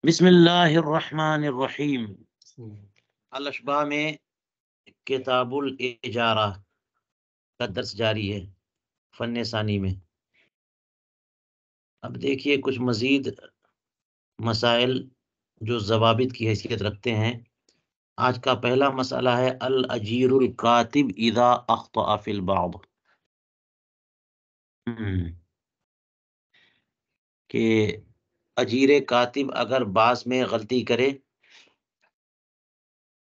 بسم اللہ الرحمن الرحیم۔ الاشباء میں کتاب الاجارہ کا درس جاری ہے فن ثانی میں۔ اب دیکھیے کچھ مزید مسائل جو ضوابط کی حیثیت رکھتے ہیں۔ آج کا پہلا مسئلہ ہے الاجیر الکاتب اذا اخطأ فی البعض، کہ اجیر کاتب اگر بعض میں غلطی کرے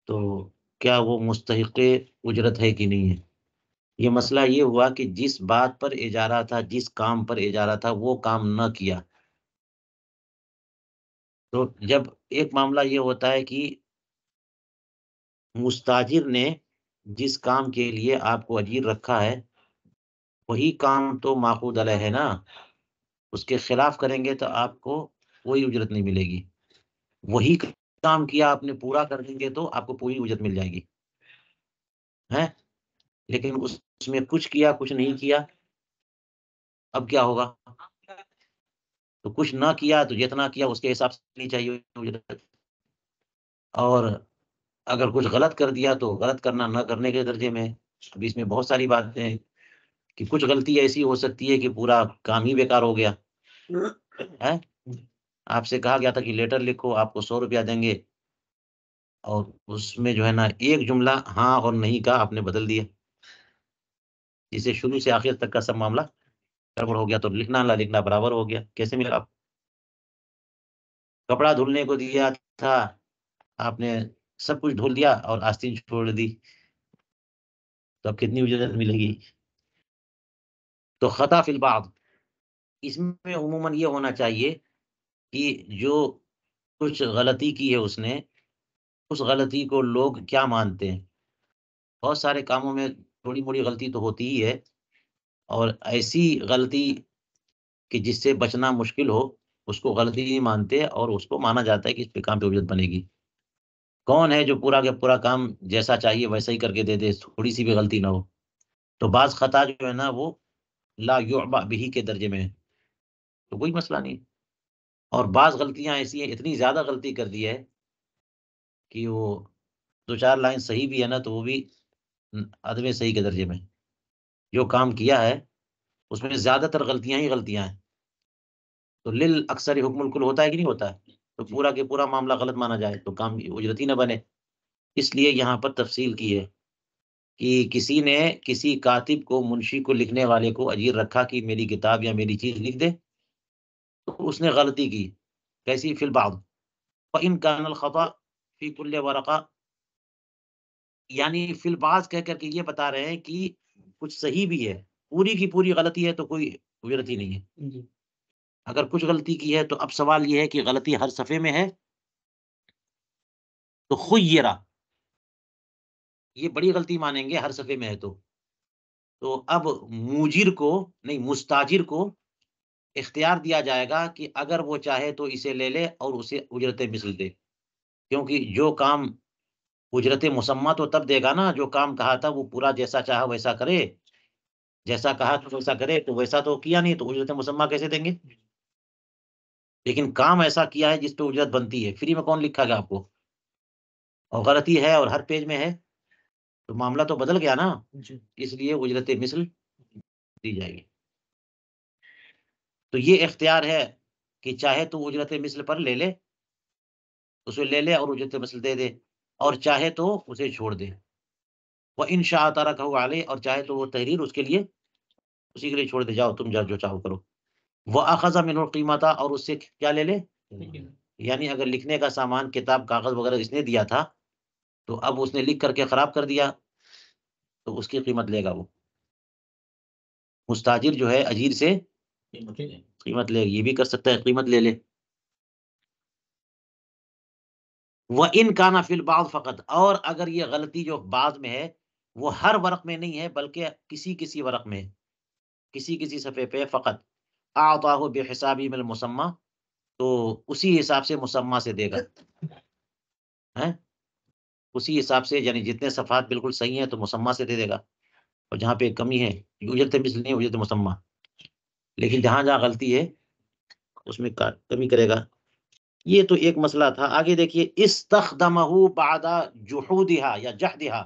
تو کیا وہ مستحق اجرت ہے کہ نہیں ہے۔ یہ مسئلہ یہ ہوا کہ جس بات پر اجارہ تھا، جس کام پر اجارہ تھا، وہ کام نہ کیا۔ تو جب ایک معاملہ یہ ہوتا ہے کہ مستاجر نے جس کام کے لیے آپ کو اجیر رکھا ہے وہی کام تو ماخوذ علیہ ہے نا، اس کے خلاف کریں گے تو آپ کو کوئی اجرت نہیں ملے گی۔ وہی کام کیا آپ نے پورا کر دیں گے تو آپ کو پوری اجرت مل جائے گی ہے، لیکن اس میں کچھ کیا کچھ نہیں کیا، اب کیا ہوگا؟ تو کچھ نہ کیا تو جتنا کیا اس کے حساب سے نہیں چاہیے اجرت، اور اگر کچھ غلط کر دیا تو غلط کرنا نہ کرنے کے درجے میں۔ اب اس میں بہت ساری باتیں ہیں کہ کچھ غلطی ایسی ہو سکتی ہے کہ پورا کام ہی بیکار ہو گیا ہے۔ آپ سے کہا گیا تھا کہ لیٹر لکھو، آپ کو 100 روپیہ دیں گے، اور اس میں جو ہے نا ایک جملہ ہاں اور نہیں کا آپ نے بدل دیا، جسے شروع سے آخر تک کا سب معاملہ گڑبڑ ہو گیا، تو لکھنا نہ لکھنا برابر ہو گیا۔ کیسے ملا؟ آپ کپڑا دھلنے کو دیا تھا، آپ نے سب کچھ دھل دیا اور آستین چھوڑ دی، تو اب کتنی اجرت ملے گی؟ تو خطا فی البعض، اس میں عموماً یہ ہونا چاہیے کہ جو کچھ غلطی کی ہے اس نے، اس غلطی کو لوگ کیا مانتے ہیں۔ بہت سارے کاموں میں تھوڑی موڑی غلطی تو ہوتی ہی ہے، اور ایسی غلطی کہ جس سے بچنا مشکل ہو اس کو غلطی نہیں مانتے، اور اس کو مانا جاتا ہے کہ اس پہ کام پہ اجرت بنے گی۔ کون ہے جو پورا کا پورا کام جیسا چاہیے ویسا ہی کر کے دے دے، تھوڑی سی بھی غلطی نہ ہو؟ تو بعض خطا جو ہے نا وہ لا یعبأ بہ کے درجے میں ہے، تو کوئی مسئلہ نہیں۔ اور بعض غلطیاں ایسی ہیں، اتنی زیادہ غلطی کر دی ہے کہ وہ 2-4 لائن صحیح بھی ہے نا تو وہ بھی عدم صحیح کے درجے میں۔ جو کام کیا ہے اس میں زیادہ تر غلطیاں ہی غلطیاں ہیں، تو اکثر حکم الکل ہوتا ہے کہ نہیں ہوتا ہے؟ تو پورا کے پورا معاملہ غلط مانا جائے تو کام کی اجرت ہی نہ بنے۔ اس لیے یہاں پر تفصیل کی ہے کہ کسی نے کسی کاتب کو، منشی کو، لکھنے والے کو اجیر رکھا کہ میری کتاب یا میری چیز لکھ دے، تو اس نے غلطی کی۔ کیسی؟ فی البعض فإن كان الخطأ فی کل ورقہ، یعنی فی البعض کہہ کر کے یہ بتا رہے ہیں کہ کچھ صحیح بھی ہے، پوری کی پوری غلطی ہے تو کوئی اجرت ہی نہیں ہے۔ اگر کچھ غلطی کی ہے تو اب سوال یہ ہے کہ غلطی ہر صفحے میں ہے تو خیرہ، یہ بڑی غلطی مانیں گے ہر صفحے میں ہے تو اب موجر کو نہیں، مستاجر کو اختیار دیا جائے گا کہ اگر وہ چاہے تو اسے لے لے اور اسے اجرت مثل دے، کیونکہ جو کام اجرت مسمہ تو تب دے گا نا جو کام کہا تھا وہ پورا جیسا چاہا ویسا کرے، جیسا کہا تو ویسا کرے، تو ویسا تو کیا نہیں، تو اجرت مسمہ کیسے دیں گے؟ لیکن کام ایسا کیا ہے جس پہ اجرت بنتی ہے، فری میں کون لکھا گیا آپ کو؟ اور غلطی ہے اور ہر پیج میں ہے تو معاملہ تو بدل گیا نا، اس لیے اجرت مثل دی جائے گی۔ تو یہ اختیار ہے کہ چاہے تو اجرت مثل پر لے لے، اسے لے لے اور اجرت مثل دے دے، اور چاہے تو اسے چھوڑ دے۔ وَإِن شَاءَ تَرَكَهُ عَلَيْهِ، اور چاہے تو وہ تحریر اس کے لیے، اسی کے لیے چھوڑ دے، جاؤ تم جو چاہو کرو۔ وَأَخَذَ مِنْهُ الْقِيمَةَ، اور اس سے کیا لے لے؟ یعنی اگر لکھنے کا سامان، کتاب، کاغذ وغیرہ اس نے دیا تھا تو اب اس نے لکھ کر کے خراب کر دیا تو اس کی قیمت لے گا وہ۔ مستاجر جو ہے اجیر سے قیمت لے، یہ بھی کر سکتا ہے قیمت لے لے۔ وَإِن كَانَ فِي الْبَعْضِ فقط، اور اگر یہ غلطی جو بعض میں ہے وہ ہر ورق میں نہیں ہے بلکہ کسی ورق میں، کسی صفحے پہ فقط، أَعْطَاهُ بِحِسَابِهِ مِنَ الْمُسَمَّى، تو اسی حساب سے مسمہ سے دے گا ہیں، اسی حساب سے، یعنی جتنے صفحات بالکل صحیح ہیں تو مسمہ سے دے دے گا، اور جہاں پہ کمی ہے اجرت مثل نہیں، اجرت مسمہ، لیکن جہاں جہاں غلطی ہے اس میں کمی کرے گا۔ یہ تو ایک مسئلہ تھا. آگے دیکھیے استخدمہ بعد جحودها یا جحدها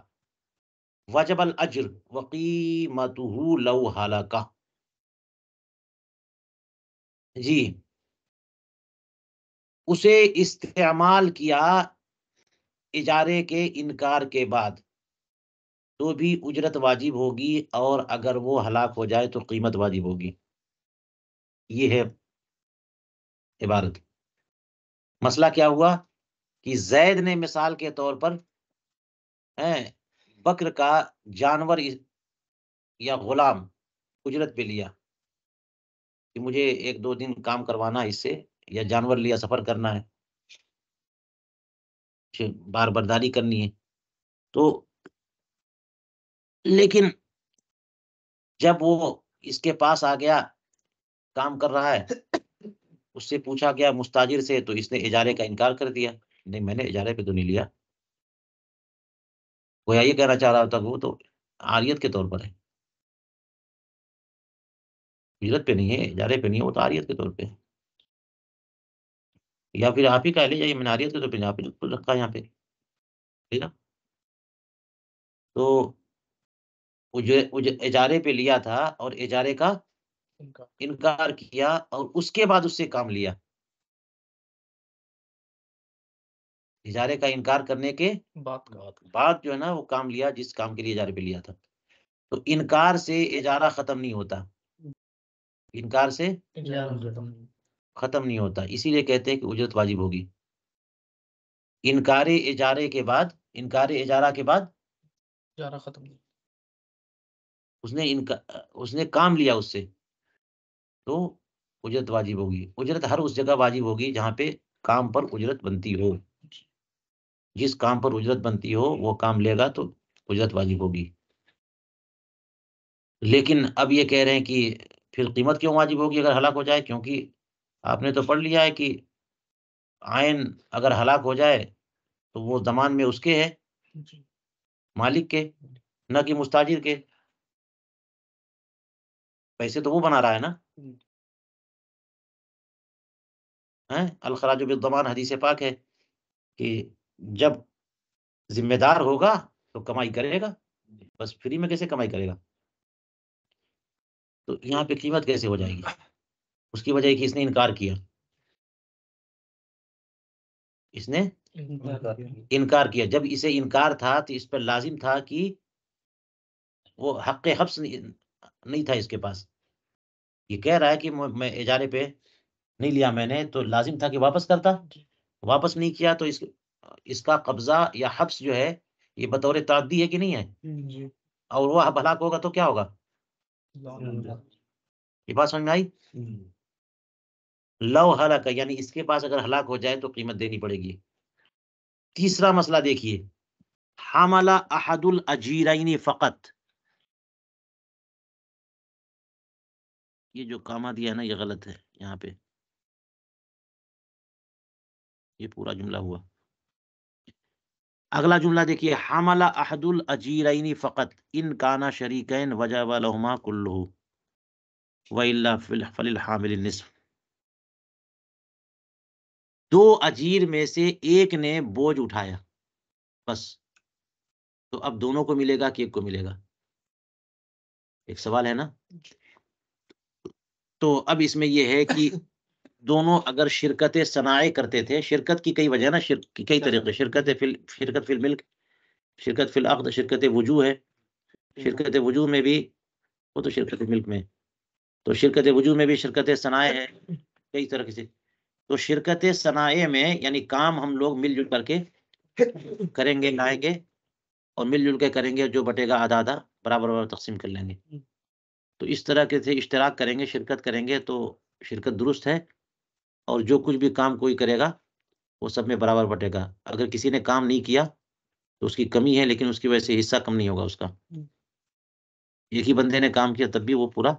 وجب الاجر وقیمته لو ہلاکہ. جی اسے استعمال کیا اجارے کے انکار کے بعد تو بھی اجرت واجب ہوگی، اور اگر وہ ہلاک ہو جائے تو قیمت واجب ہوگی. یہ ہے عبارت. مسئلہ کیا ہوا کہ زید نے مثال کے طور پر بکر کا جانور یا غلام اجرت پہ لیا کہ مجھے 1-2 دن کام کروانا ہے اس سے، یا جانور لیا سفر کرنا ہے، بار برداری کرنی ہے. تو لیکن جب وہ اس کے پاس آ گیا، کام کر رہا ہے، اس سے پوچھا گیا مستاجر سے، تو اس نے اجارے کا انکار کر دیا. نہیں، میں نے اجارے پہ تو نہیں لیا. گویا یہ کہنا چاہ رہا تھا وہ تو عاریت کے طور پر ہے، اجرت پہ نہیں ہے، اجارے پہ نہیں ہے، وہ تو عاریت کے طور پہ ہے. یا پھر آپ ہی کہہ لے جائیے میں نے عاریت کے طور پہ یہاں پہ رکھا ہے یہاں پہ، ٹھیک ہے. تو اجارے پہ لیا تھا اور اجارے کا انکار کیا، اور اس کے بعد اس سے کام لیا. اجارے کا انکار کرنے کے بعد جو ہے نا وہ کام لیا جس کام کے لیے اجارے پہ لیا تھا. تو انکار سے اجارہ ختم نہیں ہوتا، انکار سے ختم نہیں ہوتا، اسی لیے کہتے ہیں کہ اجرت واجب ہوگی. انکار اجارے کے بعد، انکار اجارہ کے بعد اجارہ ختم نہیں. اس نے کام لیا اس سے، تو اجرت واجب ہوگی. اجرت ہر اس جگہ واجب ہوگی جہاں پہ کام پر اجرت بنتی ہو. جس کام پر اجرت بنتی ہو وہ کام لے گا تو اجرت واجب ہوگی. لیکن اب یہ کہہ رہے ہیں کہ پھر قیمت کیوں واجب ہوگی اگر ہلاک ہو جائے؟ کیونکہ آپ نے تو پڑھ لیا ہے کہ عین اگر ہلاک ہو جائے تو وہ ضمان میں اس کے ہے، مالک کے، نہ کہ مستاجر کے. پیسے تو وہ بنا رہا ہے نا. الخراج بالضمان حدیث پاک ہے کہ جب ذمہ دار ہوگا تو کمائی کرے گا، بس فری میں کیسے کمائی کرے گا؟ تو یہاں پہ قیمت کیسے ہو جائے گی؟ اس کی وجہ ہے کہ اس نے انکار کیا، اس نے انکار کیا. جب اسے انکار تھا تو اس پر لازم تھا کہ وہ حق حبس نہیں تھا اس کے پاس. یہ کہہ رہا ہے کہ میں اجارے پہ نہیں لیا میں نے، تو لازم تھا کہ واپس کرتا. واپس نہیں کیا تو اس کا قبضہ یا حبس جو ہے یہ بطور تعدی ہے کہ نہیں ہے؟ اور وہ ہلاک ہوگا تو کیا ہوگا؟ یہ بات سمجھ میں آئی؟ لو ہلاک، یعنی اس کے پاس اگر ہلاک ہو جائے تو قیمت دینی پڑے گی. تیسرا مسئلہ دیکھیے، حمل احد الاجیرین فقط. یہ جو کامہ دیا ہے نا یہ غلط ہے یہاں پہ، یہ پورا جملہ ہوا. اگلا جملہ دیکھیے، حمل احد الاجیرین فقط ان کانا شریکین وجب لہما کلہ والا فللحامل النصف. دو اجیر میں سے ایک نے بوجھ اٹھایا بس، تو اب دونوں کو ملے گا کہ ایک کو ملے گا؟ ایک سوال ہے نا. تو اب اس میں یہ ہے کہ دونوں اگر شرکت صنائع کرتے تھے، شرکت کی کئی وجہ نا، کئی طریقے، شرکت فی الملک، شرکت فی العقد، شرکت وجوہ ہے. شرکت وجوہ میں بھی وہ تو شرکت ملک میں، تو شرکت وجوہ میں بھی شرکت صنائع ہے کئی طرح سے. تو شرکت صنائع میں یعنی کام ہم لوگ مل جل کر کے کریں گے، لائیں گے اور مل جل کے کریں گے، جو بٹے گا آدھا آدھا برابر برابر تقسیم کر لیں گے. تو اس طرح کے سے اشتراک کریں گے، شرکت کریں گے تو شرکت درست ہے، اور جو کچھ بھی کام کوئی کرے گا وہ سب میں برابر بٹے گا. اگر کسی نے کام نہیں کیا تو اس کی کمی ہے، لیکن اس کی وجہ سے حصہ کم نہیں ہوگا اس کا. ایک ہی بندے نے کام کیا تب بھی وہ پورا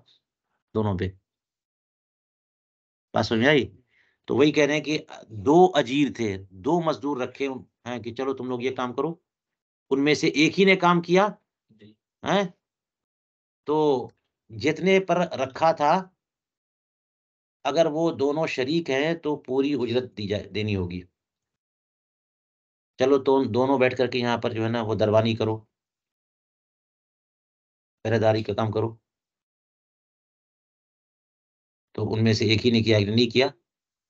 دونوں پہ. بات سمجھ آئی؟ تو وہی کہہ رہے ہیں کہ دو اجیر تھے، دو مزدور رکھے ہیں کہ چلو تم لوگ یہ کام کرو، ان میں سے ایک ہی نے کام کیا ہیں، تو جتنے پر رکھا تھا اگر وہ دونوں شریک ہیں تو پوری اجرت دینی ہوگی. چلو تو دونوں بیٹھ کر کے یہاں پر جو ہے نا وہ دروانی کرو، پہرے داری کا کام کرو. تو ان میں سے ایک ہی نے کیا، ایک نے نہیں کیا،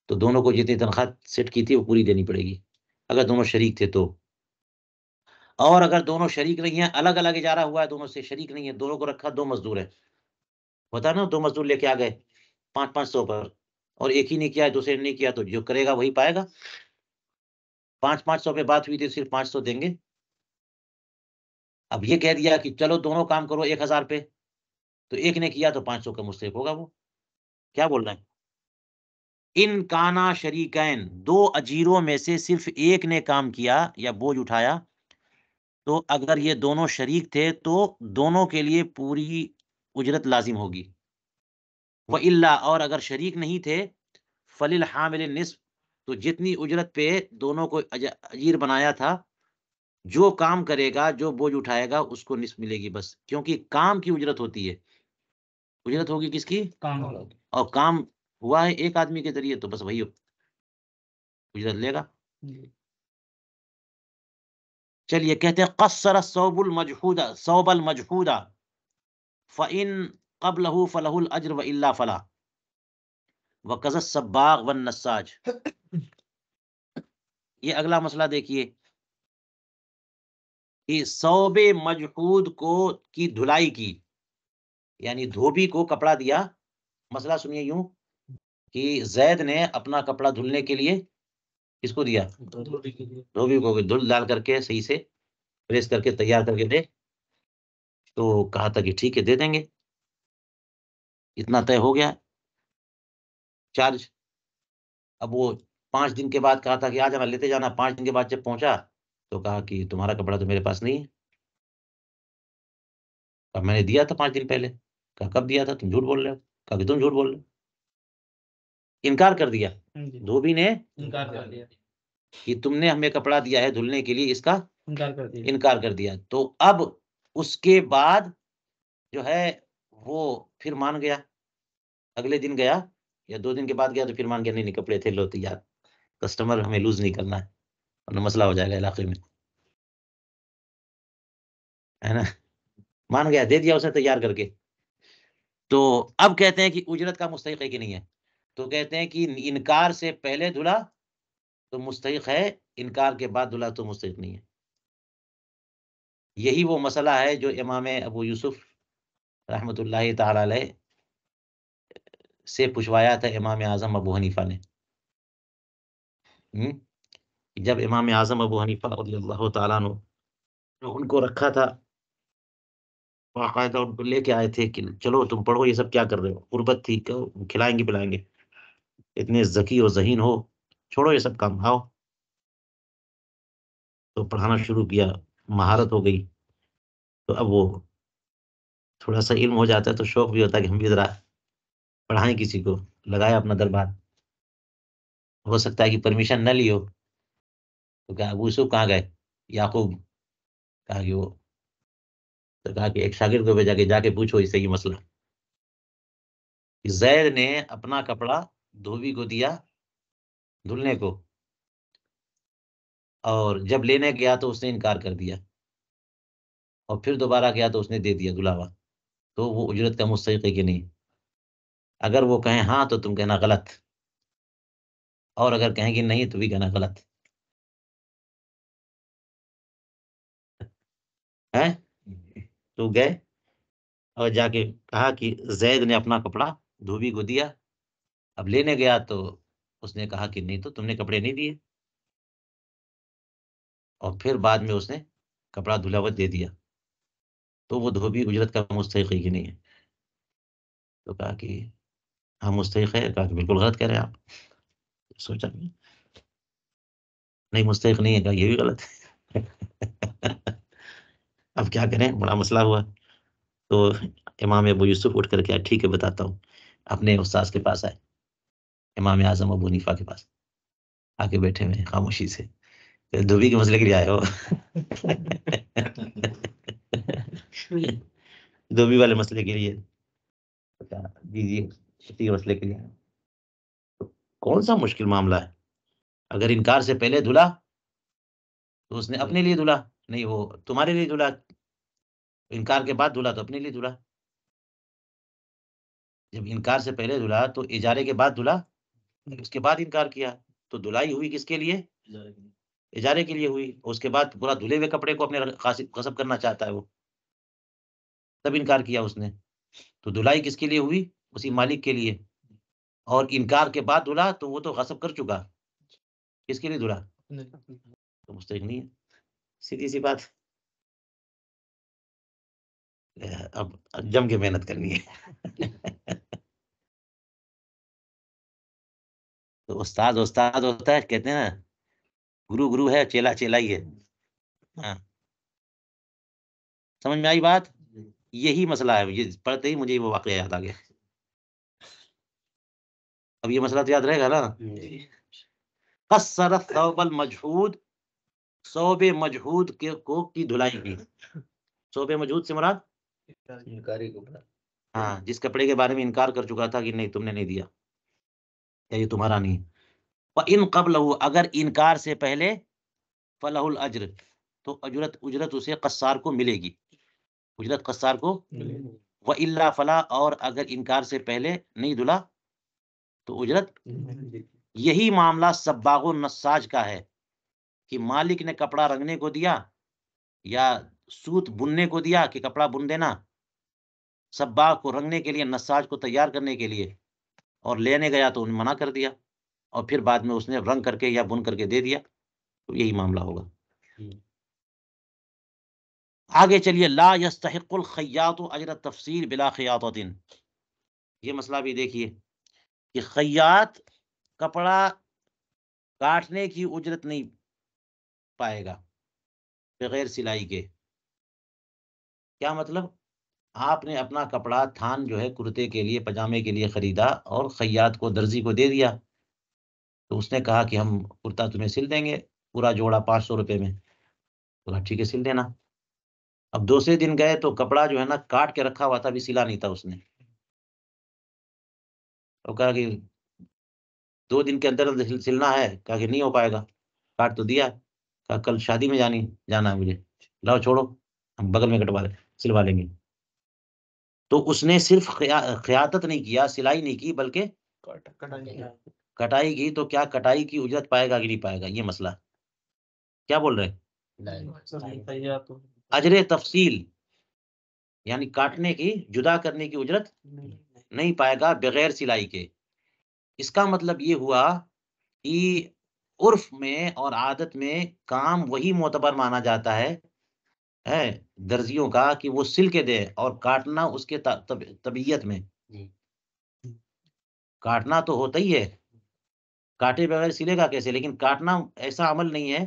تو دونوں کو جتنی تنخواہ سیٹ کی تھی وہ پوری دینی پڑے گی اگر دونوں شریک تھے تو. اور اگر دونوں شریک نہیں ہیں، الگ الگ اجارہ ہوا ہے، دونوں سے شریک نہیں ہے، دونوں کو رکھا، 2 مزدور ہیں، ہوتا نا 2 مزدور لے کے آ گئے 500 پر، اور ایک ہی نے کیا دوسرے نے نہیں کیا، تو جو کرے گا وہی پائے گا. 500 پہ بات ہوئی تھی، صرف 500 دیں گے. اب یہ کہہ دیا کہ چلو دونوں کام کرو 1000 پہ، تو ایک نے کیا تو 500 کا مستحق ہوگا وہ. کیا بول رہے ہیں؟ ان کانا شریکین، 2 اجیروں میں سے صرف ایک نے کام کیا یا بوجھ اٹھایا، تو اگر یہ دونوں شریک تھے تو دونوں کے لیے پوری اجرت لازم ہوگی. وَإِلَّا، اور اگر شریک نہیں تھے، فَلِلْحَامِلِ النِّصْفُ، تو جتنی اجرت پہ دونوں کو اجیر بنایا تھا، جو کام کرے گا، جو بوجھ اٹھائے گا، اس کو نصف ملے گی بس، کیونکہ کام کی اجرت ہوتی ہے. اجرت ہوگی کس کی؟ کام والا. اور کام ہوا ہے ایک آدمی کے ذریعے، تو بس وہی اجرت لے گا. جی. چلیے کہتے ہیں قصر الثوب المجحود ثوب المجحود فإن قبله فله الأجر وإلا فلا وكذا الصباغ والنساج. یہ اگلا مسئلہ دیکھیے کہ ثوب مجحود کو کی دھلائی کی، یعنی دھوبی کو کپڑا دیا. مسئلہ سنیے یوں کہ زید نے اپنا کپڑا دھلنے کے لیے کس کو دیا؟ دھوبی کو. دھل ڈال کر کے صحیح سے پریس کر کے تیار کر کے دے. تو کہا تھا کہ ٹھیک ہے دے دیں گے، اتنا طے ہو گیا چارج. اب وہ 5 دن کے بعد کہا تھا کہ آ جانا لیتے جانا. 5 دن کے بعد جب پہنچا تو کہا کہ تمہارا کپڑا تو میرے پاس نہیں ہے. کہا میں نے دیا تھا 5 دن پہلے. کہا کب دیا تھا؟ تم جھوٹ بول رہے ہو. کہا کہ تم جھوٹ بول رہے ہو. انکار کر دیا دھوبی نے، انکار کر دیا کہ تم نے ہمیں کپڑا دیا ہے دھلنے کے لیے، اس کا انکار کر دیا. تو اب اس کے بعد جو ہے وہ پھر مان گیا. اگلے دن گیا یا 2 دن کے بعد گیا تو پھر مان گیا نہیں کپڑے تھے، لو تیار. کسٹمر ہمیں لوز نہیں کرنا ہے ورنہ مسئلہ ہو جائے گا علاقے میں، ہے نا. مان گیا، دے دیا اسے تیار کر کے. تو اب کہتے ہیں کہ اجرت کا مستحق ہے کہ نہیں ہے. تو کہتے ہیں کہ انکار سے پہلے دھلا تو مستحق ہے، انکار کے بعد دھلا تو مستحق نہیں ہے. یہی وہ مسئلہ ہے جو امام ابو یوسف رحمۃ اللہ تعالی علیہ سے پوچھوایا تھا امام اعظم ابو حنیفہ نے. جب امام اعظم ابو حنیفہ رضی اللہ تعالیٰ عنہ ان کو رکھا تھا، باقاعدہ ان کو لے کے آئے تھے کہ چلو تم پڑھو، یہ سب کیا کر رہے ہو. غربت تھی، کھلائیں گے پلائیں گے، اتنے ذکی و ذہین ہو، چھوڑو یہ سب کام، آؤ. تو پڑھانا شروع کیا، مہارت ہو گئی. تو اب وہ تھوڑا سا علم ہو جاتا ہے تو شوق بھی ہوتا ہے کہ ہم بھی ذرا پڑھائیں کسی کو. لگایا اپنا دربار. ہو سکتا ہے کہ پرمیشن نہ لی ہو. تو کہا ابو یوسف کہاں گئے؟ یعقوب. کہا کہ وہ، تو کہا کہ ایک شاگرد کو بھیجا کہ جا کے پوچھو اس سے یہ مسئلہ. زید نے اپنا کپڑا دھوبی کو دیا دھلنے کو، اور جب لینے گیا تو اس نے انکار کر دیا، اور پھر دوبارہ گیا تو اس نے دے دیا دھلا ہوا. تو وہ اجرت کا مستحق ہے کہ نہیں؟ اگر وہ کہیں ہاں تو تم کہنا غلط، اور اگر کہیں کہ نہیں تو بھی کہنا غلط ہے. تو گئے اور جا کے کہا کہ زید نے اپنا کپڑا دھوبی کو دیا. اب لینے گیا تو اس نے کہا کہ نہیں، تو تم نے کپڑے نہیں دیے. اور پھر بعد میں اس نے کپڑا دھلا ہوا دے دیا. تو وہ دھوبی اجرت کا مستحق ہے کہ نہیں ہے؟ تو کہا کہ ہاں مستحق ہے. کہا کہ بالکل غلط کہہ رہے ہیں آپ. سوچا نہیں مستحق نہیں ہے. کہا یہ بھی غلط ہے. اب کیا کریں، بڑا مسئلہ ہوا. تو امام ابو یوسف اٹھ کر کے ٹھیک ہے بتاتا ہوں، اپنے استاذ کے پاس آئے، امام اعظم ابو حنیفہ کے پاس آ کے بیٹھے ہوئے خاموشی سے. دھوبی کے مسئلے کے لیے آئے ہو؟ دھوبی والے مسئلے کے لیے؟ جی جی، اسی مسئلے کے لیے. کون سا مشکل معاملہ ہے؟ اگر انکار سے پہلے دھلا تو اس نے اپنے لیے دھلا، نہیں وہ تمہارے لیے دھلا، انکار کے بعد دھلا تو اپنے لیے دھلا۔ جب انکار سے پہلے دھلا تو اجارے کے بعد دھلا، اس کے بعد انکار کیا تو دھلائی ہوئی کس کے لیے؟ اجارے کے لیے ہوئی۔ اس کے بعد پورا دھلے ہوئے کپڑے کو اپنے غصب کرنا چاہتا ہے وہ، تب انکار کیا اس نے، تو دھلائی کس کے لیے ہوئی؟ اسی مالک کے لیے۔ اور انکار کے بعد دھلا تو وہ تو غصب کر چکا، کس کے لیے دھلا؟ تو مستحق نہیں ہے، سیدھی سی بات۔ اب جم کے محنت کرنی ہے۔ تو استاد ہوتا ہے، کہتے ہیں نا گرو ہے، چیلا چیلا ہی ہے۔ ہاں، سمجھ میں آئی بات؟ یہی مسئلہ ہے، یہ پڑھتے ہی مجھے وہ واقعہ یاد آ گیا۔ اب یہ مسئلہ تو یاد رہے گا نا۔ قصر الثوب المجہود، ثوب مجہود کی دھلائی کی۔ ثوب مجہود سے مراد ہاں، جس کپڑے کے بارے میں انکار کر چکا تھا کہ نہیں تم نے نہیں دیا یا یہ تمہارا نہیں۔ وَإِن قَبْلَهُ، اگر انکار سے پہلے، فَلَهُ الْأَجْرُ، تو اجرت اسے قصار کو ملے گی، اجرت قصار کو۔ وَإِلَّا فَلَا، اور اگر انکار سے پہلے نہیں دھلا تو اجرت۔ یہی معاملہ صباغ و نساج کا ہے کہ مالک نے کپڑا رنگنے کو دیا یا سوت بننے کو دیا کہ کپڑا بن دینا، صباغ کو رنگنے کے لیے، نساج کو تیار کرنے کے لیے، اور لینے گیا تو انہیں منع کر دیا، اور پھر بعد میں اس نے رنگ کر کے یا بن کر کے دے دیا، تو یہی معاملہ ہوگا۔ آگے چلیے، لا یستحق الخیاط اجر التفصیل بلا خیاطۃ، یہ مسئلہ بھی دیکھیے کہ خیاط کپڑا کاٹنے کی اجرت نہیں پائے گا بغیر سلائی کے۔ کیا مطلب؟ آپ نے اپنا کپڑا تھان جو ہے کرتے کے لیے، پجامے کے لیے خریدا اور خیاط کو، درزی کو دے دیا، تو اس نے کہا کہ ہم کرتا تمہیں سل دیں گے پورا جوڑا 500 روپے میں، تو ٹھیک ہے سل دینا۔ اب دوسرے دن گئے تو کپڑا جو ہے نا کاٹ کے رکھا ہوا تھا، ابھی سلا نہیں تھا اس نے، تو کہا کہ 2 دن کے اندر سلنا ہے، کہا کہ نہیں ہو پائے گا، کاٹ تو دیا، کہا کل شادی میں جانا ہے مجھے، لاؤ چھوڑو ہم بغل میں سلوا لیں گے۔ تو اس نے صرف خیاطت نہیں کیا، سلائی نہیں کی، بلکہ کٹائی کی، تو کیا کٹائی کی اجرت پائے گا کہ نہیں پائے گا؟ یہ مسئلہ کیا بول رہے ہیں؟ اجر تفصیل یعنی کاٹنے کی، جدا کرنے کی اجرت نہیں پائے گا بغیر سلائی کے۔ اس کا مطلب یہ ہوا کہ عرف میں اور عادت میں کام وہی معتبر مانا جاتا ہے درزیوں کا کہ وہ سل کے دے، اور کاٹنا اس کے طبیعت میں، کاٹنا تو ہوتا ہی ہے، کاٹے بغیر سلے گا کیسے؟ لیکن کاٹنا ایسا عمل نہیں ہے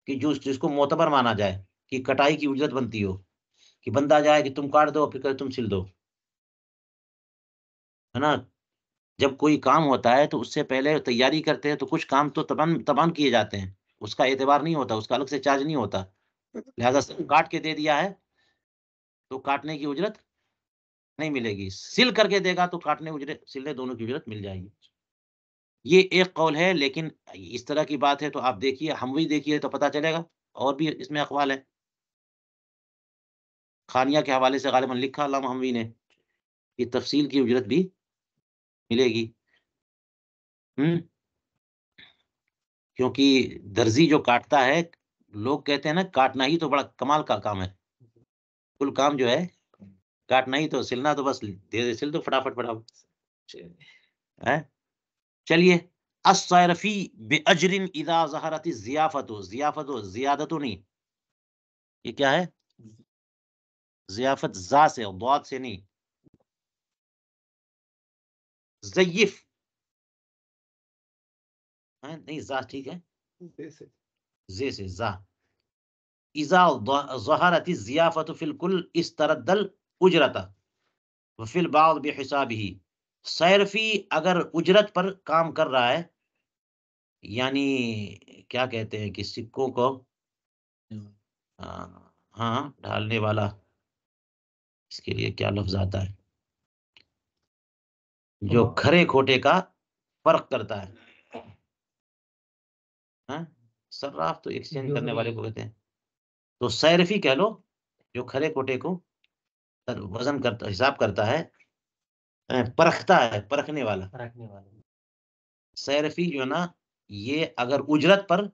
کہ جس کو معتبر مانا جائے کہ کٹائی کی اجرت بنتی ہو، کہ بندہ جائے کہ تم کاٹ دو پھر کہ تم سل دو، ہے نا۔ جب کوئی کام ہوتا ہے تو اس سے پہلے تیاری کرتے ہیں، تو کچھ کام تو تبان کیے جاتے ہیں، اس کا اعتبار نہیں ہوتا، اس کا الگ سے چارج نہیں ہوتا، لہذا کاٹ کے دے دیا ہے تو کاٹنے کی اجرت نہیں ملے گی، سل کر کے دے گا تو کاٹنے اجرت، سلنے دونوں کی اجرت مل جائے گی۔ یہ ایک قول ہے، لیکن اس طرح کی بات ہے تو آپ دیکھیے، ہم بھی دیکھیے تو پتہ چلے گا، اور بھی اس میں اقوال ہے۔ خانیہ کے حوالے سے غالباً لکھا علامہ حموی نے کہ تفصیل کی اجرت بھی ملے گی، کیونکہ درزی جو کاٹتا ہے، لوگ کہتے ہیں نا کاٹنا ہی تو بڑا کمال کا کام ہے، کل کام جو ہے کاٹنا ہی تو، سلنا تو بس دے سل دو فٹافٹ۔ چلیے، الصیرفی باجر اذا ظہرت الضیافت، ضیافت زیادت نہیں، یہ کیا ہے؟ ضیافت، زا سے، ضاد سے نہیں، ضیف نہیں، زا ٹھیک ہے، زے سے زا، اذا ظہرت الضیافت فی الکل استرد الاجرت وفی البعض بحسابہ، صیرفی اگر اجرت پر کام کر رہا ہے، یعنی کیا کہتے ہیں کہ سکوں کو ہاں ڈھالنے والا، اس کے لیے کیا لفظ آتا ہے، جو کھرے کھوٹے کا فرق کرتا ہے. ہاں صراف تو ایکسچینج کرنے والے کو کہتے ہیں. تو صیرفی کہہ لو جو کھڑے کوٹے کو وزن کرتا حساب کرتا ہے, پرکھتا ہے, پرکھنے والا. صیرفی جو ہے نا یہ اگر اجرت پر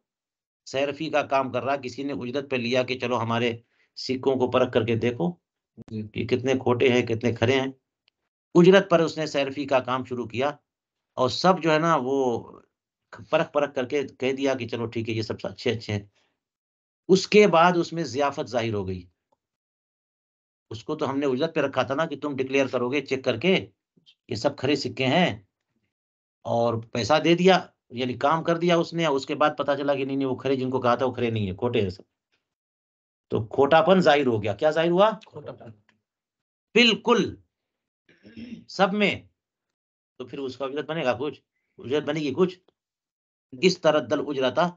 صیرفی کا کام کر رہا, کسی نے اجرت پہ لیا کہ چلو ہمارے سکوں کو پرکھ کر کے دیکھو کہ کتنے کھوٹے ہیں کتنے کھرے ہیں, اجرت پر اس نے صیرفی کا کام شروع کیا اور سب جو ہے نا وہ پرکھ کر کے کہہ دیا کہ چلو ٹھیک ہے یہ سب اچھے ہیں. اس کے بعد اس میں ضیافت ظاہر ہو گئی. اس کو تو ہم نے اجرت پہ رکھا تھا نا کہ تم ڈکلیئر کرو گے چیک کر کے یہ سب کھرے سکے ہیں, اور پیسہ دے دیا یعنی کام کر دیا اس نے. اس کے بعد پتا چلا کہ نہیں وہ کھرے جن کو کہا تھا وہ کھرے نہیں ہے, کھوٹے ہیں سب. تو کھوٹاپن ظاہر ہو گیا. کیا ظاہر ہوا؟ بالکل سب میں. تو پھر اس کا اجرت بنے گا کچھ؟ اجرت بنے گی کچھ؟ اس طرح دل اجرتا,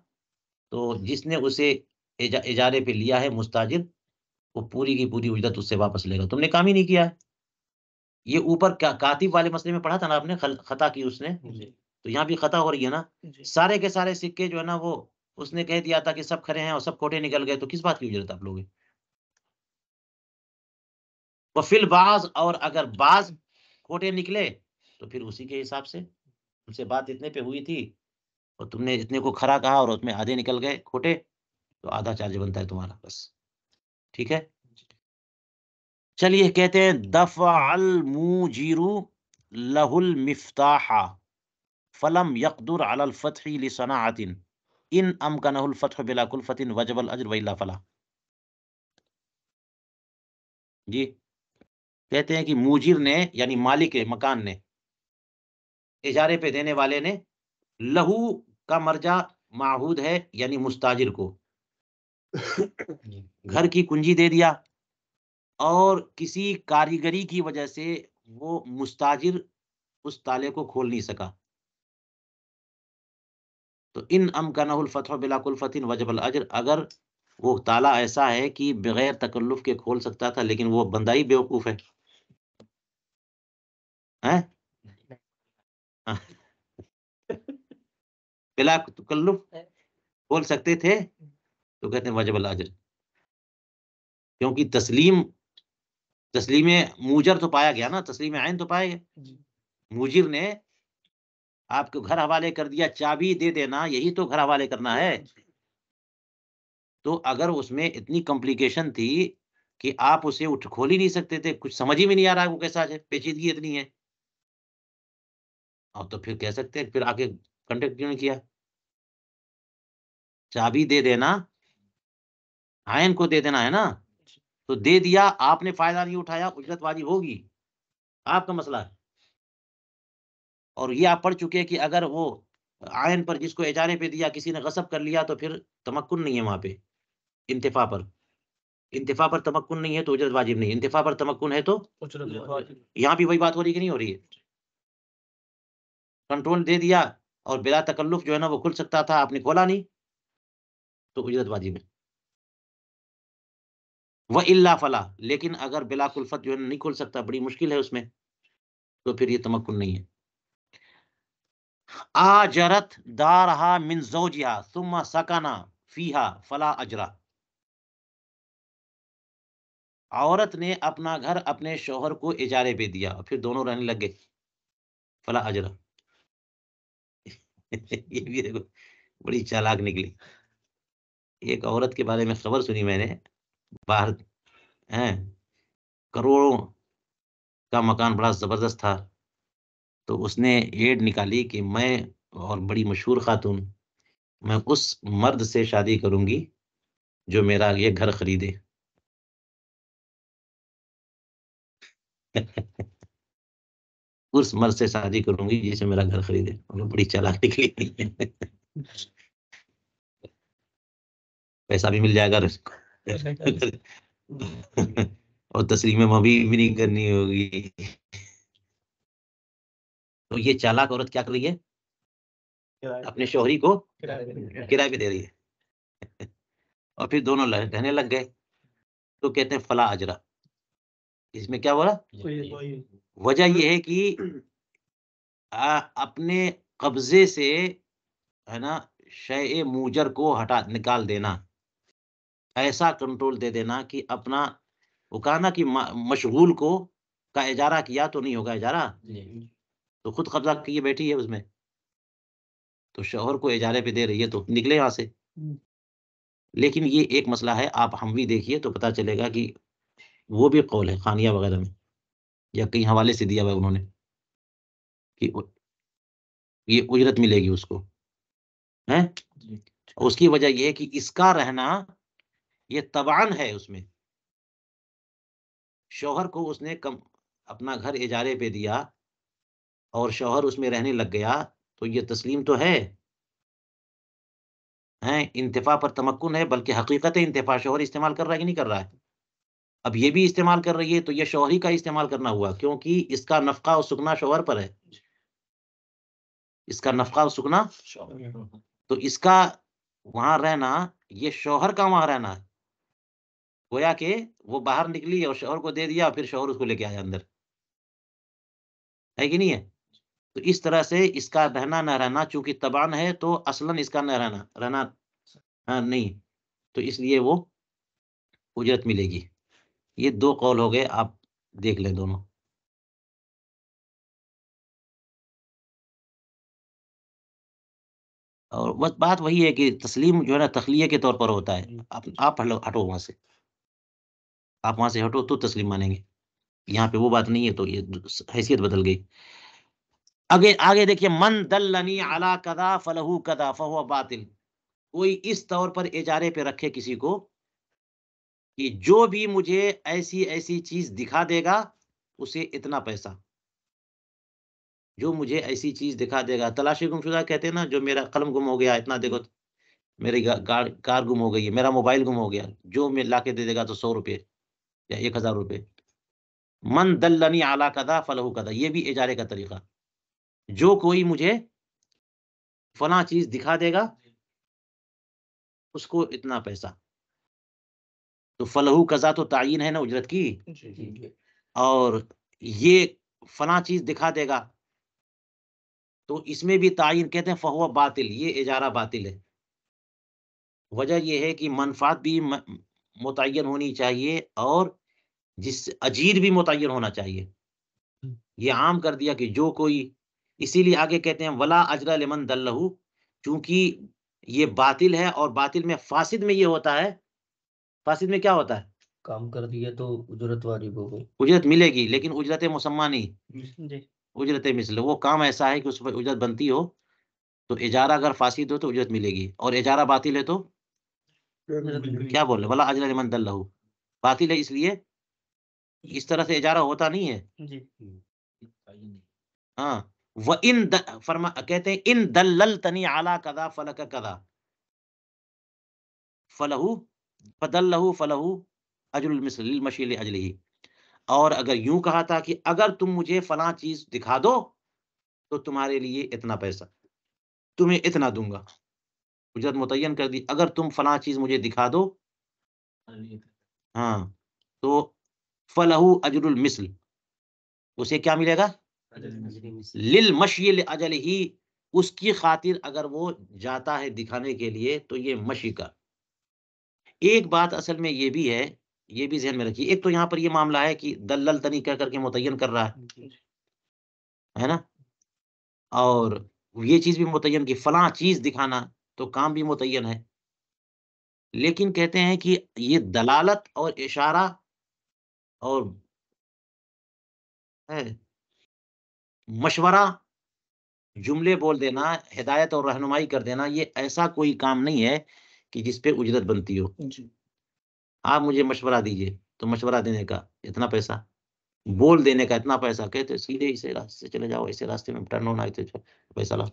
تو جس نے اسے اجارے پہ لیا ہے مستاجر, وہ پوری کی پوری اجرت اس سے واپس لے گا. تم نے کام ہی نہیں کیا ہے. یہ اوپر کاتب والے مسئلے میں پڑھا تھا نا آپ نے, خطا کی اس نے, تو یہاں بھی خطا ہو رہی ہے نا. سارے کے سارے سکے جو ہے نا وہ اس نے کہہ دیا تھا کہ سب کھرے ہیں اور سب کھوٹے نکل گئے, تو کس بات کی اجرت آپ لوگ؟ وفی البعض, اور اگر بعض کھوٹے نکلے تو پھر اسی کے حساب سے تم سے بات اتنے پہ ہوئی تھی اور تم نے اتنے کو کھرا کہا اور اس میں آدھے نکل گئے کھوٹے, تو آدھا چارج بنتا ہے تمہارا بس. ٹھیک ہے. چلیے کہتے ہیں دفع الموجر لہ المفتاح فلم يقدر على الفتح لصناعة ان امكنه الفتح بلا كلفة وجب الاجر والا فلا. جی کہتے ہیں کہ موجر نے یعنی مالک مکان نے, اجارے پہ دینے والے نے, لہو کا مرجع معہود ہے یعنی مستاجر کو, گھر کی کنجی دے دیا اور کسی کاریگری کی وجہ سے وہ مستاجر اس تالے کو کھول نہیں سکا, تو ان امکنہ الفتح بلا کلفۃ وجب الاجر, اگر وہ تالا ایسا ہے کہ بغیر تکلف کے کھول سکتا تھا لیکن وہ بندہ ہی بیوقوف ہے, بلا تکلف کھول سکتے تھے تو کہتے ہیں واجب الاجر, کیونکہ تسلیم موجر تو پایا گیا نا, تسلیم عین تو پایا گیا. موجر نے آپ کو گھر حوالے کر دیا, چابی دے دینا یہی تو گھر حوالے کرنا ہے. تو اگر اس میں اتنی کمپلیکیشن تھی کہ آپ اسے کھول ہی نہیں سکتے تھے, کچھ سمجھ ہی میں نہیں آ رہا وہ کیسا ہے, پیچیدگی اتنی ہے, اور تو پھر کہہ سکتے ہیں پھر آگے کنٹیکٹ کیوں نہیں کیا. چابی دے دینا, عین کو دے دینا ہے نا, تو دے دیا, آپ نے فائدہ نہیں اٹھایا, اجرت واجب ہوگی, آپ کا مسئلہ ہے. اور یہ آپ پڑھ چکے کہ اگر وہ عین پر جس کو اجارے پہ دیا کسی نے غصب کر لیا تو پھر تمکن نہیں ہے وہاں پہ, انتفاع پر تمکن نہیں ہے تو اجرت واجب نہیں, انتفاع پر تمکن ہے تو یہاں بھی وہی بات ہو رہی کہ نہیں ہو رہی ہے. کنٹرول دے دیا اور بلا تکلف جو ہے نا وہ کھل سکتا تھا, آپ نے کھولا نہیں تو اجرت واجب ہے. وَإِلَّا فَلَا, لیکن اگر بلا کلفت جو ہے نہیں کھل سکتا, بڑی مشکل ہے اس میں, تو پھر یہ تمکن نہیں ہے. آجرت دارہا من زوجہا ثم سکنا فیہا فلا اجرا, عورت نے اپنا گھر اپنے شوہر کو اجارے پہ دیا اور پھر دونوں رہنے لگ گئے, فلا اجرا. یہ بھی دیکھو بڑی چالاک نکلی. ایک عورت کے بارے میں خبر سنی میں نے, باہر کروڑوں کا مکان بڑا زبردست تھا, تو اس نے ایڈ نکالی کہ میں اور بڑی مشہور خاتون, میں اس مرد سے شادی کروں گی جو میرا یہ گھر خریدے. اس مرد سے شادی کروں گی جسے میرا گھر خریدے. بڑی چالاک نکلی. پیسہ بھی مل جائے گا اور تسلیم مبی بھی نہیں کرنی ہوگی. تو یہ چالاک عورت کیا کر رہی ہے, اپنے شوہری کو کرائے پہ دے رہی ہے, اور پھر دونوں رہنے لگ گئے. تو کہتے ہیں فلا اجرا. اس میں کیا ہو رہا, وجہ یہ ہے کہ اپنے قبضے سے ہے نا شیء موجر کو نکال دینا، ایسا کنٹرول دے دینا کہ اپنا وہ کہا نا کہ مشغول کو کا اجارہ کیا تو نہیں ہوگا اجارہ، تو خود قبضہ کیے بیٹھی ہے اس میں، تو شوہر کو اجارے پہ دے رہی ہے تو نکلے یہاں سے۔ لیکن یہ ایک مسئلہ ہے، آپ ہم بھی دیکھیے تو پتا چلے گا کہ وہ بھی قول ہے خانیہ وغیرہ میں یا کئی حوالے سے دیا ہوا انہوں نے کہ یہ اجرت ملے گی اس کو ہے۔ اس کی وجہ یہ ہے کہ اس کا رہنا یہ تبعاً ہے، اس میں شوہر کو اس نے اپنا گھر اجارے پہ دیا اور شوہر اس میں رہنے لگ گیا، تو یہ تسلیم تو ہے انتفاع پر تمکن ہے، بلکہ حقیقت انتفاع شوہر استعمال کر رہا ہے کہ نہیں کر رہا ہے؟ اب یہ بھی استعمال کر رہی ہے تو یہ شوہری کا استعمال کرنا ہوا، کیونکہ اس کا نفقہ اور سکنا شوہر پر ہے، اس کا نفقہ اور سکنا، تو اس کا وہاں رہنا یہ شوہر کا وہاں رہنا ہے، گویا کہ وہ باہر نکلی اور شوہر کو دے دیا، پھر شوہر اس کو لے کے آیا اندر، ہے کہ نہیں ہے؟ تو اس طرح سے اس کا رہنا نہ رہنا چونکہ تبعاً ہے تو اصلاً اس کا نہ رہنا نہیں، تو اس لیے وہ اجرت ملے گی۔ یہ دو قول ہو گئے، آپ دیکھ لیں دونوں۔ اور بس بات وہی ہے کہ تسلیم جو ہے نا تخلیہ کے طور پر ہوتا ہے، آپ ہٹو وہاں سے، آپ وہاں سے ہٹو تو تسلیم مانیں گے، یہاں پہ وہ بات نہیں ہے تو یہ حیثیت بدل گئی۔ آگے دیکھیے، من دلنی علی کذا فلہ کذا فہو باطل، کوئی اس طور پر اجارے پہ رکھے کسی کو کہ جو بھی مجھے ایسی ایسی چیز دکھا دے گا اسے اتنا پیسہ، جو مجھے ایسی چیز دکھا دے گا، تلاشی گم شدہ کہتے ہیں نا، جو میرا قلم گم ہو گیا اتنا دیکھو، میری کار گم ہو گئی ہے، میرا موبائل گم ہو گیا، جو میں لا کے دے دے گا تو 100 روپے یا 1000 روپے۔ من دلنی علی کذا فلہ کذا، یہ بھی اجارے کا طریقہ، جو کوئی مجھے فلاں چیز دکھا دے گا اس کو اتنا پیسہ، تو فلہ کذا تو تعین ہے نا اجرت کی، اور یہ فلاں چیز دکھا دے گا تو اس میں بھی تعین، کہتے ہیں فہو باطل، یہ اجارہ باطل ہے۔ وجہ یہ ہے کہ منفعت بھی متعین ہونی چاہیے اور جس اجیر بھی متعین ہونا چاہیے، یہ عام کر دیا کہ جو کوئی، اسی لیے آگے کہتے ہیں ولا اجر لمن دلہ، چونکہ یہ باطل ہے، اور باطل میں فاسد میں یہ ہوتا ہے، فاسد میں کیا ہوتا ہے، کام کر دیا تو اجرت واجب ہو گئی، اجرت ملے گی لیکن اجرت مسمہ نہیں، اجرت مثل، وہ کام ایسا ہے کہ اس پر اجرت بنتی ہو، تو اجارہ اگر فاسد ہو تو اجرت ملے گی، اور اجارہ باطل ہے تو کیا بول رہے، ولا اجر لمن دلہ، باطل ہے اس لیے اس طرح سے اجارہ ہوتا نہیں ہے۔ ہاں، کہتے ہیں ان دللتنی علی کذا فلک کذا فلہ فدلہ فلہ اجر المثل للمشی لاجلہ، اور اگر یوں کہا تھا کہ اگر تم مجھے فلاں چیز دکھا دو تو تمہارے لیے اتنا پیسہ، تمہیں اتنا دوں گا، اجرت متعین کر دی، اگر تم فلاں چیز مجھے دکھا دو ہاں تو فلہ اجر المثل، اسے کیا ملے گا، للمشی لاجلہ، اس کی خاطر اگر وہ جاتا ہے دکھانے کے لیے تو یہ مشی کا۔ ایک بات اصل میں یہ بھی ہے، یہ بھی ذہن میں رکھیے، ایک تو یہاں پر یہ معاملہ ہے کہ دللتنی کہہ کر کے متعین کر رہا ہے نا، اور یہ چیز بھی متعین کہ فلاں چیز دکھانا، تو کام بھی متعین ہے، لیکن کہتے ہیں کہ یہ دلالت اور اشارہ اور مشورہ، جملے بول دینا، ہدایت اور رہنمائی کر دینا، یہ ایسا کوئی کام نہیں ہے کہ جس پہ اجرت بنتی ہو۔ آپ مجھے مشورہ دیجئے تو مشورہ دینے کا اتنا پیسہ، بول دینے کا اتنا پیسہ، کہتے سیدھے اسے راستے سے چلے جاؤ، اسے راستے میں ٹرن ہونا ہے پیسہ لاؤ،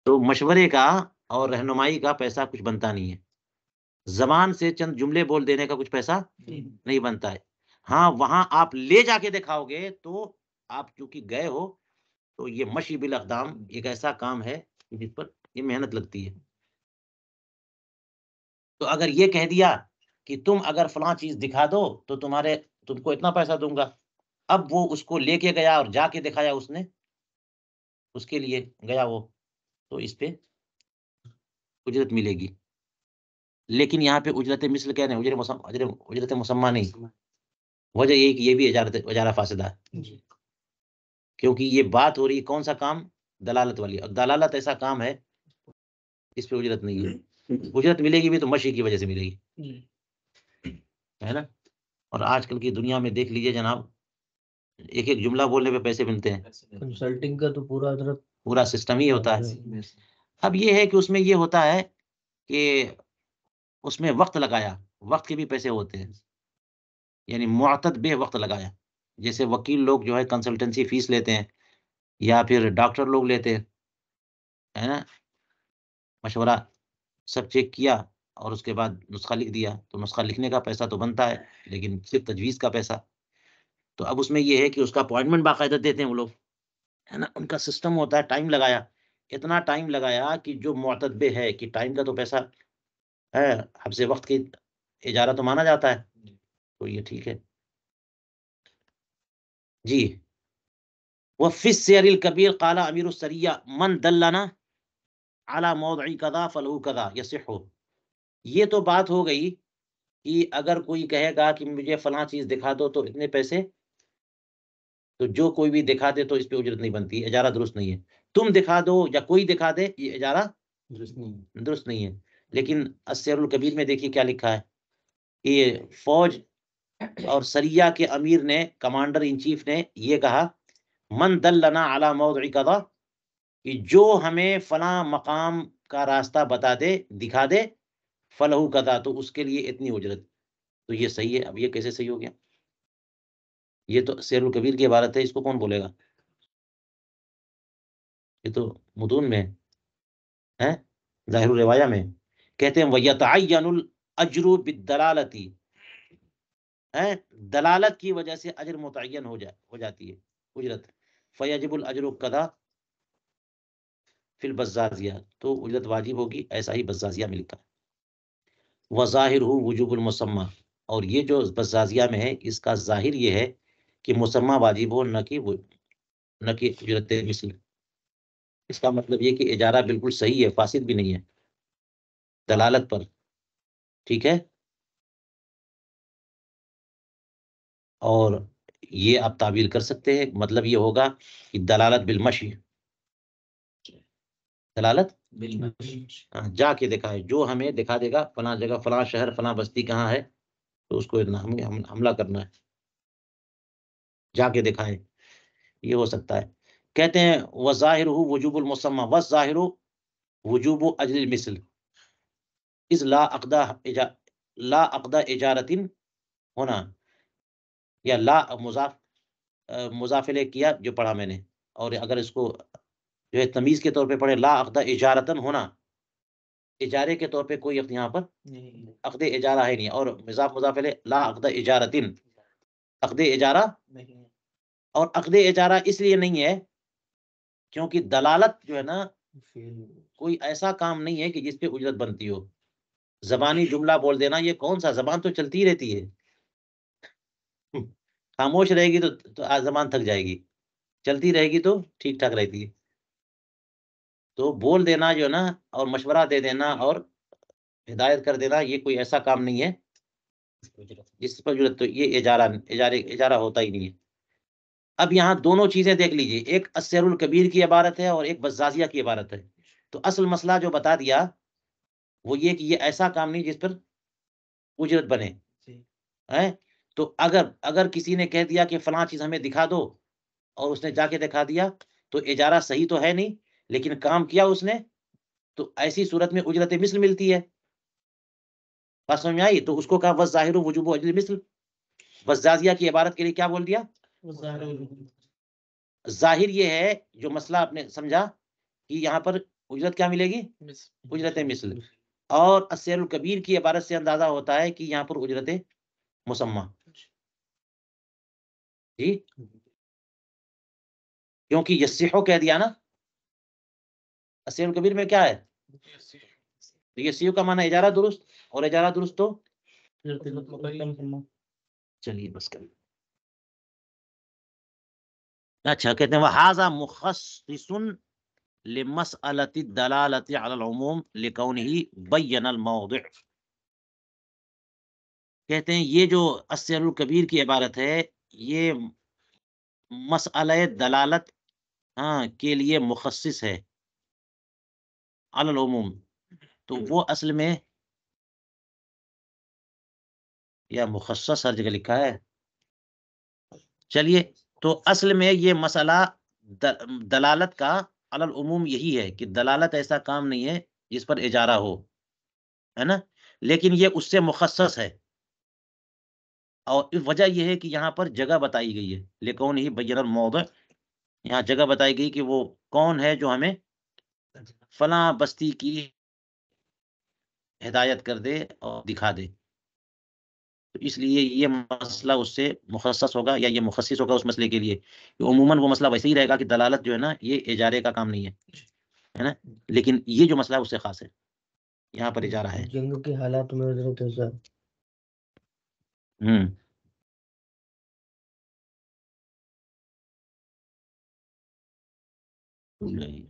تو مشورے کا اور رہنمائی کا پیسہ کچھ بنتا نہیں ہے، زبان سے چند جملے بول دینے کا کچھ پیسہ نہیں بنتا ہے۔ ہاں وہاں آپ لے جا کے دکھاؤ گے تو آپ چونکہ گئے ہو، تو یہ مشی بالاقدام ایک ایسا کام ہے جس پر یہ محنت لگتی ہے۔ تو اگر یہ کہہ دیا کہ تم اگر فلاں چیز دکھا دو تو تم کو اتنا پیسہ دوں گا، اب وہ اس کو لے کے گیا اور جا کے دکھایا اس نے، اس کے لیے گیا وہ، تو اس پہ اجرت ملے گی. لیکن یہاں پہ اجرت مثل کہہ رہے ہیں، اجرت مسمہ نہیں. وجہ یہ کہ یہ بھی اجارہ فاسدہ ہے، کیونکہ یہ بات ہو رہی ہے کون سا کام؟ دلالت والی. اور دلالت ایسا کام ہے اس پہ اجرت نہیں ہے. اجرت ملے گی بھی تو مشی کی وجہ سے ملے گی، ہے نا. اور آج کل کی دنیا میں دیکھ لیجئے جناب، ایک ایک جملہ بولنے پہ پیسے ملتے ہیں. کنسلٹنگ کا تو پورا سسٹم ہی ہوتا ہے. اب یہ ہے کہ اس میں یہ ہوتا ہے کہ اس میں وقت لگایا، وقت کے بھی پیسے ہوتے ہیں، یعنی معتد بے وقت لگایا. جیسے وکیل لوگ جو ہے کنسلٹنسی فیس لیتے ہیں، یا پھر ڈاکٹر لوگ لیتے ہیں، ہے نا. مشورہ سب چیک کیا اور اس کے بعد نسخہ لکھ دیا، تو نسخہ لکھنے کا پیسہ تو بنتا ہے، لیکن صرف تجویز کا پیسہ. تو اب اس میں یہ ہے کہ اس کا اپوائنٹمنٹ باقاعدہ دیتے ہیں وہ لوگ، ہے نا. ان کا سسٹم ہوتا ہے. ٹائم لگایا، اتنا ٹائم لگایا کہ جو معتد بے ہے کہ ٹائم کا تو پیسہ ہے، حبس وقت کی اجارہ تو مانا جاتا ہے، تو یہ ٹھیک ہے جی. وفی السیر الکبیر قال امیر السریہ من دلنا علی موضع کذا فلہ کذا یصح. یہ تو بات ہو گئی کہ اگر کوئی کہے گا کہ مجھے فلاں چیز دکھا دو تو اتنے پیسے، تو جو کوئی بھی دکھا دے تو اس پہ اجرت نہیں بنتی، اجارہ درست نہیں ہے. تم دکھا دو یا کوئی دکھا دے، یہ اجارہ درست نہیں ہے. لیکن السیر الکبیر میں دیکھیے کیا لکھا ہے، یہ فوج اور سریہ کے امیر نے، کمانڈر ان چیف نے یہ کہا، من دلنا علی موضع کذا، کہ جو ہمیں فلاں مقام کا راستہ بتا دے، دکھا دے، فلہ کذا، تو اس کے لیے اتنی اجرت. تو یہ صحیح ہے. اب یہ کیسے صحیح ہو گیا؟ یہ تو سیر الکبیر کی عبارت ہے، اس کو کون بولے گا؟ یہ تو متون میں ہے، ظاہر الروایہ میں. کہتے ہیں وَيَتَعَيَّنُ الْأَجْرُ بِالدَّلَالَةِ، دلالت کی وجہ سے اجر متعین ہو جاتی ہے اجرت. فَيَجِبُ الْأَجْرُ كَذَا فی البزازیہ، تو اجرت واجب ہوگی، ایسا ہی بزازیہ میں لکھا ہے. وَظَاهِرُهُ وُجُوبُ الْمُسَمَّى، اور یہ جو بزازیہ میں ہے اس کا ظاہر یہ ہے کہ مسمى واجب ہو، نہ کہ اجرت مثل. اس کا مطلب یہ کہ اجارہ بالکل صحیح ہے، فاسد بھی نہیں ہے، دلالت پر. ٹھیک ہے. اور یہ آپ تعبیر کر سکتے ہیں، مطلب یہ ہوگا کہ دلالت بالمشی، دلالت جا کے دکھائے، جو ہمیں دکھا دے گا فلاں جگہ، فلاں شہر، فلاں بستی کہاں ہے، تو اس کو اتنا حملہ کرنا ہے، جا کے دکھائے. یہ ہو سکتا ہے. کہتے ہیں وَظَاهِرُهُ وُجُوبُ الْمُسَمَّى وَالظَّاهِرُ وُجُوبُ أَجْرِ الْمِثْلِ إِذْ لا عقد اجارت ہونا، یا لا مضافلے کیا جو پڑھا میں نے، اور اگر اس کو جو ہے تمیز کے طور پہ پڑھے، لا عقد اجارتن ہونا، اجارے کے طور پہ کوئی یہاں پر عقد اجارہ ہے نہیں. اور مضافلے لا عقد اجارتن، عقد اجارہ. اور عقد اجارہ اس لیے نہیں ہے کیونکہ دلالت جو ہے نا، کوئی ایسا کام نہیں ہے کہ جس پہ اجرت بنتی ہو. زبانی جملہ بول دینا، یہ کون سا، زبان تو چلتی ہی رہتی ہے. خاموش رہے گی تو زبان تھک جائے گی، چلتی رہے گی تو ٹھیک ٹھاک رہتی ہے. تو بول دینا جو ہے نا، اور مشورہ دے دینا اور ہدایت کر دینا، یہ کوئی ایسا کام نہیں ہے جس پر اجرت. تو یہ اجارہ ہوتا ہی نہیں ہے. اب یہاں دونوں چیزیں دیکھ لیجئے، ایک السیر الکبیر کی عبارت ہے اور ایک بزازیہ کی عبارت ہے. تو اصل مسئلہ جو بتا دیا وہ یہ کہ یہ ایسا کام نہیں جس پر اجرت بنے. تو اگر کسی نے کہہ دیا کہ فلاں چیز ہمیں دکھا دو، اور اس نے جا کے دکھا دیا، تو اجارہ صحیح تو ہے نہیں، لیکن کام کیا اس نے، تو ایسی صورت میں اجرت مثل ملتی ہے. بات سمجھ میں آئی؟ تو اس کو کہا وَالظَّاهِرُ وُجُوبُ أَجْرِ الْمِثْلِ. بزازیہ کی عبارت کے لیے کیا بول دیا؟ ظاہر یہ ہے جو مسئلہ آپ نے سمجھا کہ یہاں پر اجرت کیا ملے گی؟ اجرت مثل. اور السیر الکبیر کی عبارت سے اندازہ ہوتا ہے کہ یہاں پر اجرت مسمى. جی، کیونکہ یصح کہہ دیا نا. السیر الکبیر میں کیا ہے؟ یصح کا معنی اجارہ درست، اور اجارہ درست تو چلیے بس کر. اچھا، کہتے ہیں وَهَذَا مُخَصِّصٌ لمسألة الدلالة على العموم لكونه بين الموضع. کہتے ہیں یہ جو السیر الکبیر کی عبارت ہے یہ مسئلہ دلالت کے لیے مخصص ہے علی العموم. تو وہ اصل میں یا مخصص ہر جگہ لکھا ہے. چلیے تو اصل میں یہ مسئلہ دلالت کا علی العموم یہی ہے کہ دلالت ایسا کام نہیں ہے جس پر اجارہ ہو، ہے نا، لیکن یہ اس سے مخصص ہے. اور وجہ یہ ہے کہ یہاں پر جگہ بتائی گئی ہے، لکون ہی بین الموضع، یہاں جگہ بتائی گئی کہ وہ کون ہے جو ہمیں فلاں بستی کی ہدایت کر دے اور دکھا دے. تو اس لیے یہ مسئلہ اس سے مخصص ہوگا یا یہ مخصص ہوگا اس مسئلے کے لیے. عموماً وہ مسئلہ ویسے ہی رہے گا کہ دلالت جو ہے نا یہ اجارے کا کام نہیں ہے نا، لیکن یہ جو مسئلہ اس سے خاص ہے، یہاں پر اجارہ ہے. جنگ کے حالات میں حضرت ایسا نہیں